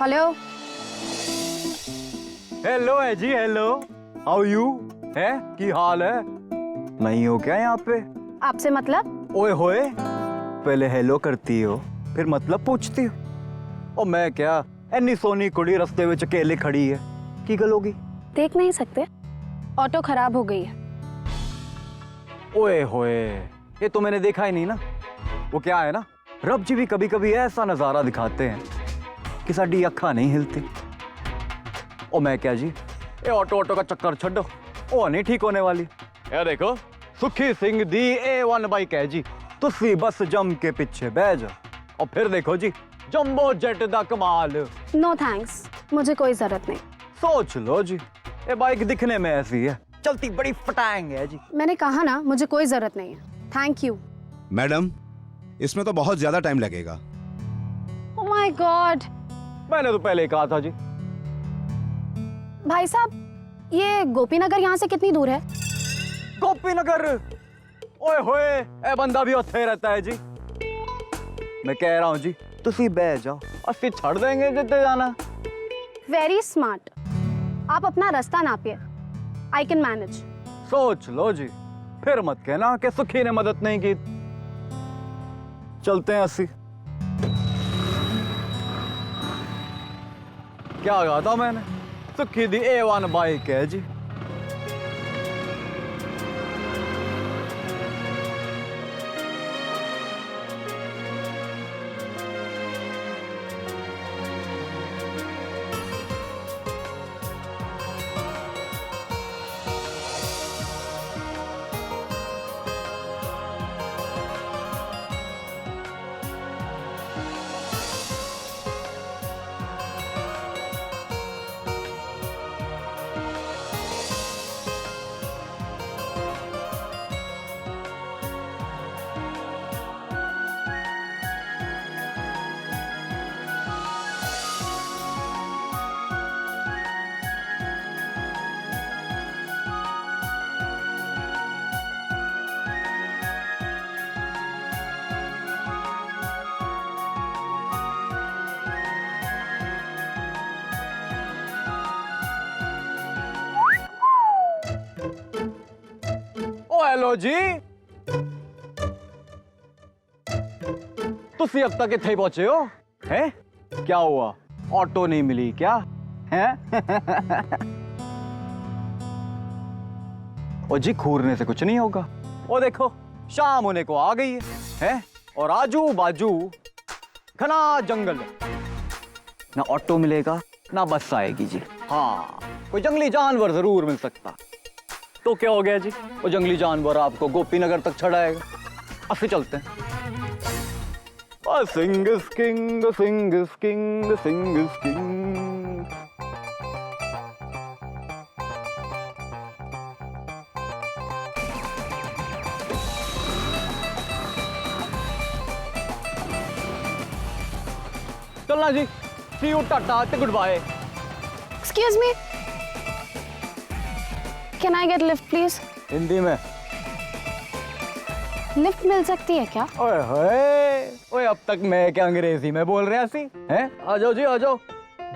Hello. Hello है जी, hello. How you है, की हाल है? नहीं हो क्या यहाँ पे? आपसे मतलब? ओए होए, पहले हेलो करती हो फिर मतलब पूछती हो। और मैं क्या, एनी सोनी कुड़ी रास्ते में अकेले खड़ी है, की गल होगी? देख नहीं सकते, ऑटो खराब हो गई है। ओए होए, ये तो मैंने देखा ही नहीं ना। वो क्या है ना, रब जी भी कभी कभी ऐसा नजारा दिखाते हैं कि साडी अखा नहीं हिलती। ओ मैं क्या जी, ये ऑटो का चक्कर छड्डो, वो नहीं ठीक होने वाली। ये देखो, सुखी सिंह दी A1 बाइक है जी, तुसी बस जम के पीछे बह जाओ और फिर देखो जी जंबो जेट दा कमाल। नो थैंक्स, मुझे कोई जरूरत नहीं। सोच लो जी, ये बाइक दिखने में ऐसी है, चलती बड़ी फटांग है जी। मैंने कहा ना, मुझे कोई जरूरत नहीं है। Thank you. मैडम, इसमें तो बहुत ज्यादा टाइम लगेगा। Oh my God. मैंने तो पहले ही कहा था जी। भाई साहब, ये गोपीनगर यहाँ से कितनी दूर है? गोपीनगर? ओए होए, ए बंदा भी उत्थे रहता है जी। मैं कह रहा हूँ जी, तुसी बह जाओ, अस्सी छड़ देंगे जितने जाना। Very smart. आप अपना रास्ता नापिए, आई कैन मैनेज। सोच लो जी, फिर मत कहना कि सुखी ने मदद नहीं की। चलते हैं अस्सी। क्या कहा था मैंने? सुखी दी A1 बाइक है जी। ओ हेलो जी, तुसी अब तक इत्थे पहुंचे हो? हैं? क्या हुआ, ऑटो नहीं मिली क्या? हैं? ओ जी, घूरने से कुछ नहीं होगा। ओ देखो, शाम होने को आ गई है, हैं? और आजू बाजू घना जंगल है। ना ऑटो मिलेगा ना बस आएगी जी। हाँ, कोई जंगली जानवर जरूर मिल सकता। तो क्या हो गया जी, वो जंगली जानवर आपको गोपीनगर तक छड़ाएगा। अस्सी चलते हैं। Sing king sing king sing king. चलना जी, सी यू, टाटा ते good bye. Excuse me, can I get lift please? Hindi में। लिफ्ट मिल सकती है क्या? ओए होए, ओए अब तक मैं क्या अंग्रेजी में बोल रहा सी हैं? आ जाओ जी, आ जाओ,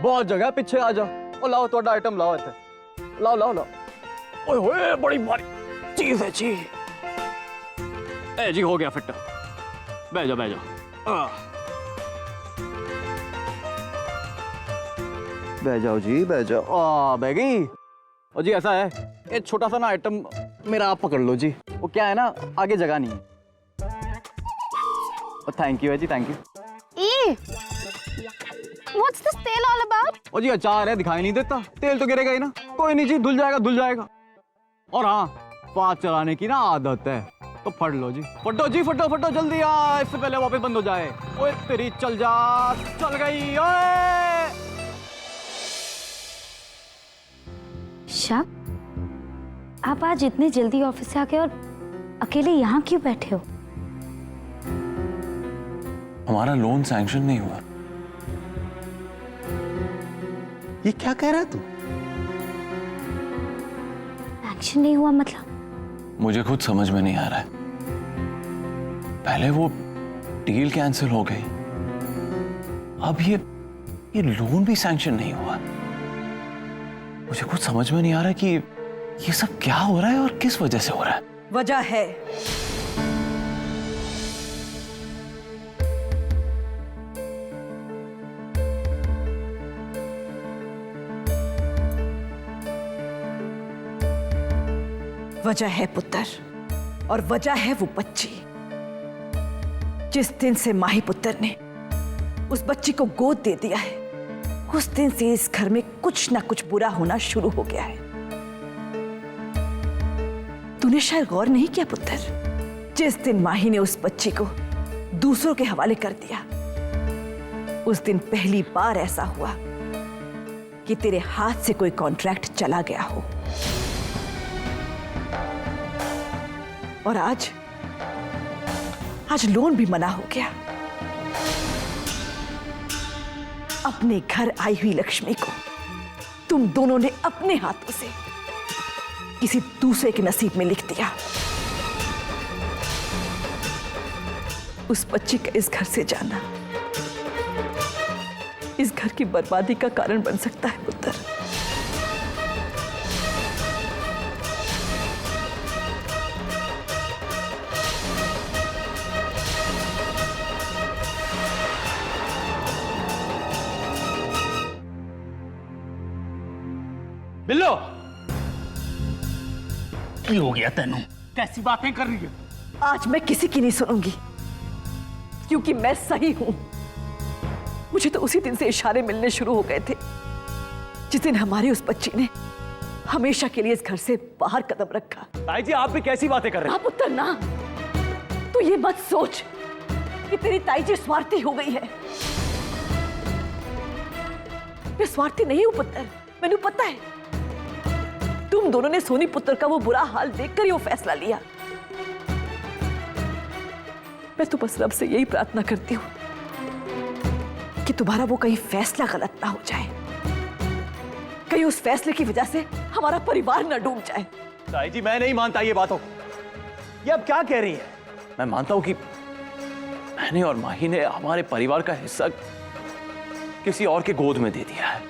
बहुत जगह पीछे आ जाओ। ओ लाओ तो आइटम लाओ इत्थे, लाओ लाओ लाओ। ओए होए, बड़ी भारी चीज है जी। ए जी, हो गया फिट, बैठ जाओ बैठ जाओ। बैठ जाओ जी, बैठ जाओ। बह गई। और जी ऐसा है, ये छोटा सा ना आइटम मेरा आप पकड़ लो जी। वो क्या है ना, आगे जगह नहीं है। थैंक यू है जी, थैंक यू। What's this तेल all about? ओ जी अचार है, दिखाई नहीं देता, तेल तो गिरेगा ही ना। कोई नहीं जी, धुल जाएगा धुल जाएगा। और हाँ, फास्ट चलाने की ना आदत है, तो फट लो जी, फटो जी, फटो फटो जल्दी आ, इससे पहले वापस बंद हो जाए। ओए तेरी, चल जा, चल गई। ओए शाह, आप आज इतनी जल्दी ऑफिस से आके और अकेले यहाँ क्यों बैठे हो? हमारा लोन सैंक्शन नहीं हुआ। ये क्या कह रहा है तू? एक्शन नहीं हुआ मतलब? मुझे खुद समझ में नहीं आ रहा है। पहले वो डील कैंसिल हो गई, अब ये लोन भी सैंक्शन नहीं हुआ। मुझे कुछ समझ में नहीं आ रहा कि ये सब क्या हो रहा है और किस वजह से हो रहा है। वजह है वजह है पुत्र, और वजह है वो बच्ची। जिस दिन से माही पुत्र ने उस बच्ची को गोद दे दिया है, उस दिन से इस घर में कुछ ना कुछ बुरा होना शुरू हो गया है। तूने शायद गौर नहीं किया पुत्र, जिस दिन माही ने उस बच्ची को दूसरों के हवाले कर दिया, उस दिन पहली बार ऐसा हुआ कि तेरे हाथ से कोई कॉन्ट्रैक्ट चला गया हो। और आज लोन भी मना हो गया। अपने घर आई हुई लक्ष्मी को तुम दोनों ने अपने हाथों से किसी दूसरे के नसीब में लिख दिया। उस बच्ची का इस घर से जाना इस घर की बर्बादी का कारण बन सकता है पुत्र। बिल्लो की हो गया तेनू? कैसी बातें कर रही है? आज मैं किसी की नहीं सुनूंगी, क्योंकि मैं सही हूं। मुझे तो उसी दिन से इशारे मिलने शुरू हो गए थे जिस दिन हमारी उस बच्ची ने हमेशा के लिए इस घर से बाहर कदम रखा। ताई जी आप भी कैसी बातें कर रहे हैं? आप पुत्र ना, तू ये मत सोच कि तेरी ताई जी स्वार्थी हो गई है। मैं स्वार्थी नहीं हूं पुत्र, मैंने पता है। तुम दोनों ने सोनी पुत्र का वो बुरा हाल देखकर ही वो फैसला लिया। मैं तो बस रब से यही प्रार्थना करती हूं कि तुम्हारा वो कहीं फैसला गलत ना हो जाए, कहीं उस फैसले की वजह से हमारा परिवार ना डूब जाए। ताई जी मैं नहीं मानता ये बातों। ये अब क्या कह रही है? मैं मानता हूं कि मैंने और माही ने हमारे परिवार का हिस्सा किसी और के गोद में दे दिया है,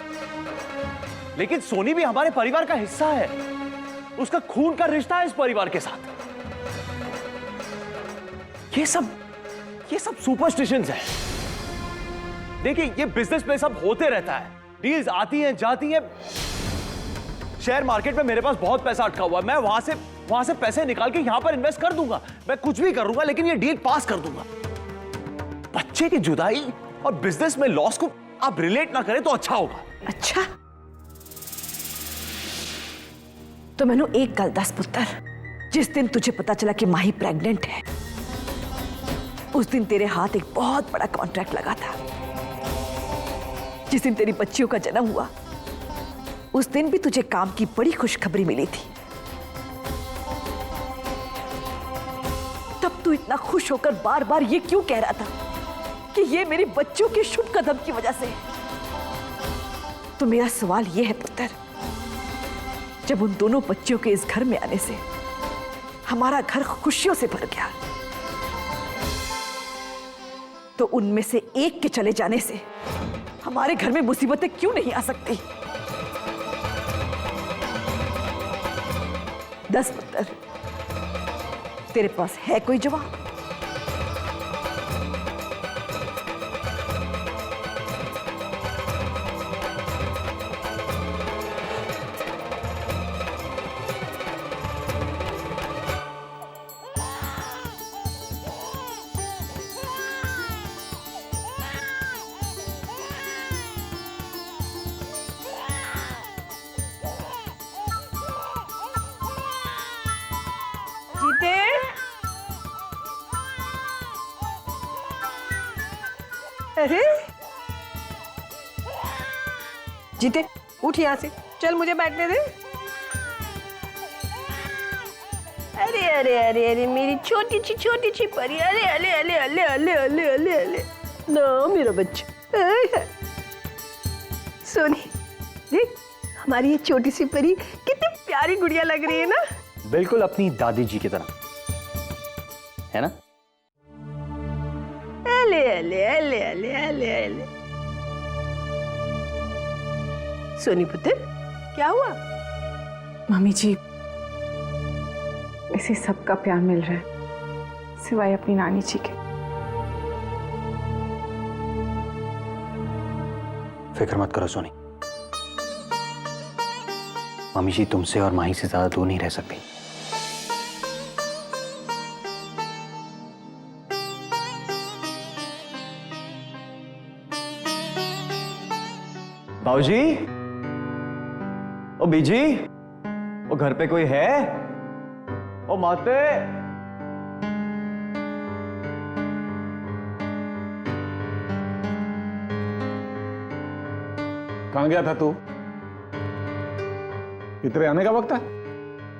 लेकिन सोनी भी हमारे परिवार का हिस्सा है। उसका खून का रिश्ता है इस परिवार के साथ। ये सब सुपरस्टिशंस है। देखिए ये बिजनेस में सब होते रहता है, डील्स आती हैं जाती हैं। शेयर मार्केट में मेरे पास बहुत पैसा अटका हुआ है, मैं वहां से पैसे निकाल के यहां पर इन्वेस्ट कर दूंगा। मैं कुछ भी करूंगा लेकिन ये डील पास कर दूंगा। बच्चे की जुदाई और बिजनेस में लॉस को आप रिलेट ना करें तो अच्छा होगा। अच्छा तो मैंने एक गल दस पुत्र, जिस दिन तुझे पता चला कि माही प्रेग्नेंट है, उस दिन तेरे हाथ एक बहुत बड़ा कॉन्ट्रैक्ट लगा था। जिस दिन तेरी बच्चियों का जन्म हुआ, उस दिन भी तुझे काम की बड़ी खुशखबरी मिली थी। तब तू इतना खुश होकर बार बार ये क्यों कह रहा था कि ये मेरी बच्चों के शुभ कदम की वजह से? तो मेरा सवाल ये है पुत्र, जब उन दोनों बच्चियों के इस घर में आने से हमारा घर खुशियों से भर गया, तो उनमें से एक के चले जाने से हमारे घर में मुसीबतें क्यों नहीं आ सकती? 10 पुत्र, तेरे पास है कोई जवाब? जीते, अरे जीते उठ यहाँ से, चल मुझे बैठने दे। अरे अरे अरे अरे मेरी छोटी सी परी, अरे अले अले अले अले अले अले अले ना मेरा बच्चा। सोनी देख, हमारी ये छोटी सी परी कितनी प्यारी गुड़िया लग रही है ना। बिल्कुल अपनी दादी जी की तरह है ना? अले अले अले अले अले अले सोनी पुत्र, क्या हुआ? मम्मी जी, इसे सबका प्यार मिल रहा है सिवाय अपनी नानी जी के। फिक्र मत करो सोनी, मम्मी जी तुमसे और माही से ज्यादा दूर नहीं रह सकती। बाबूजी, ओ बीजी, ओ घर पे कोई है? ओ माते, कहां गया था तू? ये तेरे आने का वक्त है?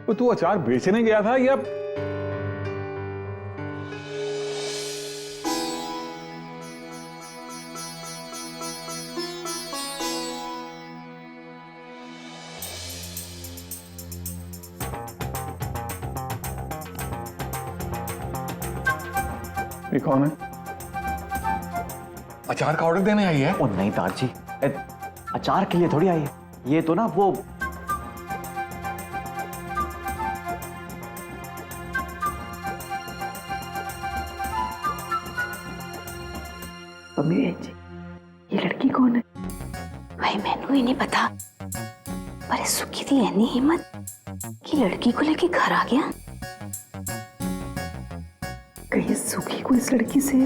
वो तू अचार बेचने गया था या? ये कौन है? अचार का ऑर्डर देने आई है? ओ नहीं तार जी, अचार के लिए थोड़ी आई है, ये तो ना वो मम्मी जी, ये लड़की कौन है? भाई मैनू ही नहीं पता, पर सुखी थी इतनी हिम्मत कि लड़की को लेके घर आ गया। कहीं सुखी को इस लड़की से?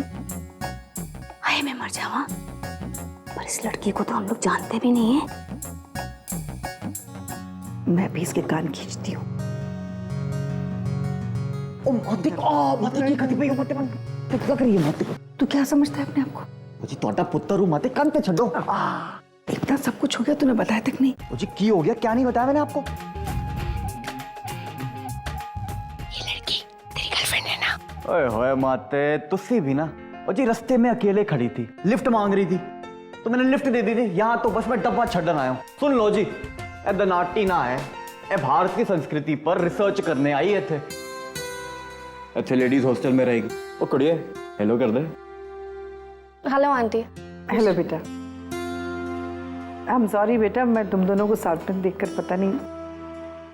हाय मैं मर जावा, पर इस लड़की को तो हम लोग जानते भी नहीं है। मैं भी इसके कान खींचती हूँ। तू क्या समझता है अपने आप को? जी तोटा पुत्र हूं माते, कान पे छड्डो। इतना सब कुछ हो गया तूने बताया तक नहीं। जी की हो गया, क्या नहीं बताया मैंने आपको? ये लड़की तेरी गर्लफ्रेंड है ना? ओए होए माते, तुसी भी ना। और जी रास्ते में अकेले खड़ी थी, लिफ्ट मांग रही थी, तो मैंने लिफ्ट दे दी थी। यहाँ तो बस मैं डब्बा छड्डन आया हूँ। सुन लो जी, ए दनाटी ना है, ए भारत की संस्कृति पर रिसर्च करने आई है थे। अच्छे लेडीज हॉस्टल में रहेगी। ओ कुड़िए, हेलो कर दे। Hello aunty. हेलो बेटा। आई एम सॉरी बेटा, मैं तुम दोनों को साथ में देखकर पता नहीं,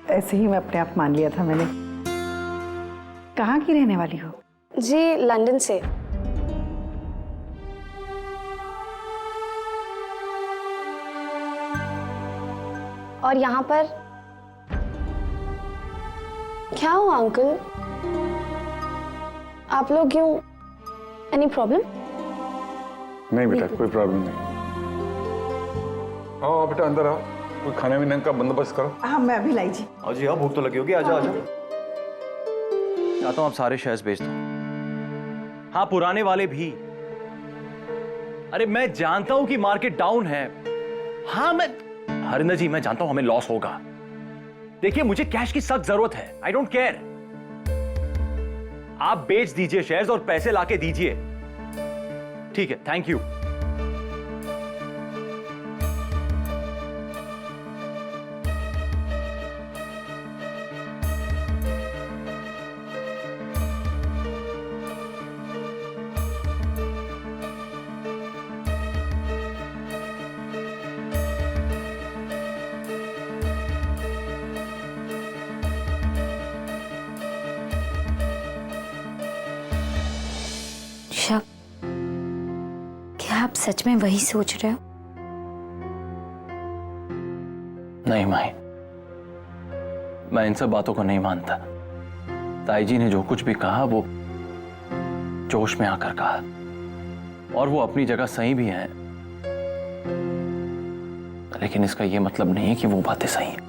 ऐसे ही मैं अपने आप मान लिया था मैंने। कहाँ की रहने वाली हो? जी लंदन से। और यहाँ पर क्या हुआ अंकल? आप लोग क्यों? Any problem? नहीं बेटा, कोई प्रॉब्लम नहीं। आओ बेटा अंदर आओ, कोई खाने पीने का बंदोबस्त करो। हाँ मैं अभी लाई जी। आओ जी, आओ, भूख तो लगी होगी, आजा आजा। चाहता हूं आप सारे शेयर्स बेच दो। हाँ पुराने वाले भी। अरे मैं जानता हूं कि मार्केट डाउन है। हाँ मैं हरिंदर जी, मैं जानता हूं हमें लॉस होगा। देखिए मुझे कैश की सख्त जरूरत है, आई डोंट केयर। आप बेच दीजिए शेयर्स और पैसे लाके दीजिए। ठीक है, थैंक यू। शक, क्या आप सच में वही सोच रहे हो? नहीं माही, मैं इन सब बातों को नहीं मानता। ताई जी ने जो कुछ भी कहा वो जोश में आकर कहा, और वो अपनी जगह सही भी है, लेकिन इसका ये मतलब नहीं है कि वो बातें सही हैं।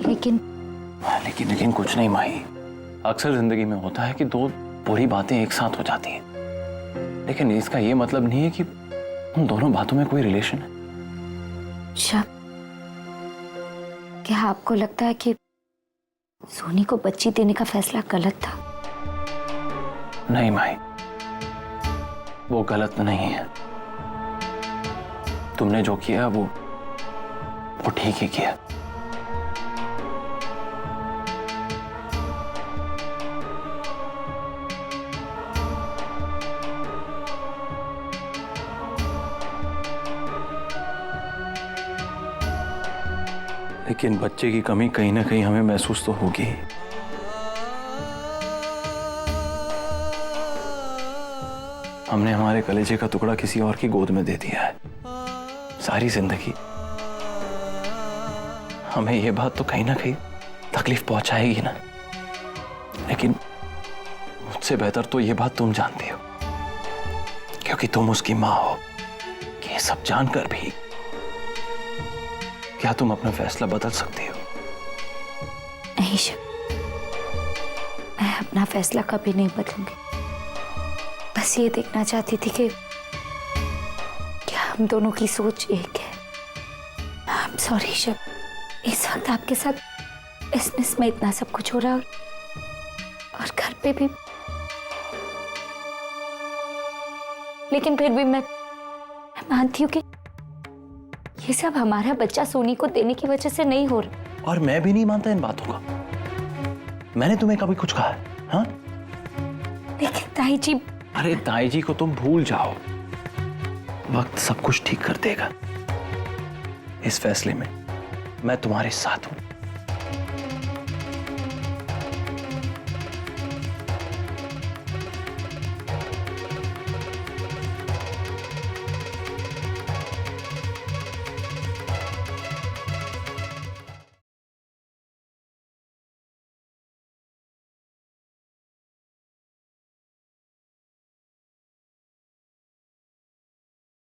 लेकिन कुछ नहीं माही। अक्सर जिंदगी में होता है कि दो बुरी बातें एक साथ हो जाती हैं, लेकिन इसका ये मतलब नहीं है कि उन दोनों बातों में कोई रिलेशन है। शक, क्या आपको लगता है कि सोनी को बच्ची देने का फैसला गलत था? नहीं माही, वो गलत नहीं है। तुमने जो किया वो ठीक ही किया। लेकिन बच्चे की कमी कहीं ना कहीं हमें महसूस तो होगी ही। हमने हमारे कलेजे का टुकड़ा किसी और की गोद में दे दिया है। सारी जिंदगी हमें यह बात तो कहीं ना कहीं तकलीफ पहुंचाएगी ना, लेकिन मुझसे बेहतर तो यह बात तुम जानती हो, क्योंकि तुम उसकी मां हो। कि ये सब जानकर भी क्या तुम अपना फैसला बदल सकती हो? नहीं शिव, मैं अपना फैसला कभी नहीं बदलूंगी। बस ये देखना चाहती थी कि क्या हम दोनों की सोच एक है। आई एम सॉरी शिव, इस वक्त आपके साथ बिजनेस में इतना सब कुछ हो रहा है और घर पे भी, लेकिन फिर भी मैं मानती हूँ कि ये सब हमारा बच्चा सोनी को देने की वजह से नहीं हो रहा। और मैं भी नहीं मानता इन बातों का। मैंने तुम्हें कभी कुछ कहा है? हाँ? लेकिन ताई जी, अरे ताई जी को तुम भूल जाओ, वक्त सब कुछ ठीक कर देगा। इस फैसले में मैं तुम्हारे साथ हूं।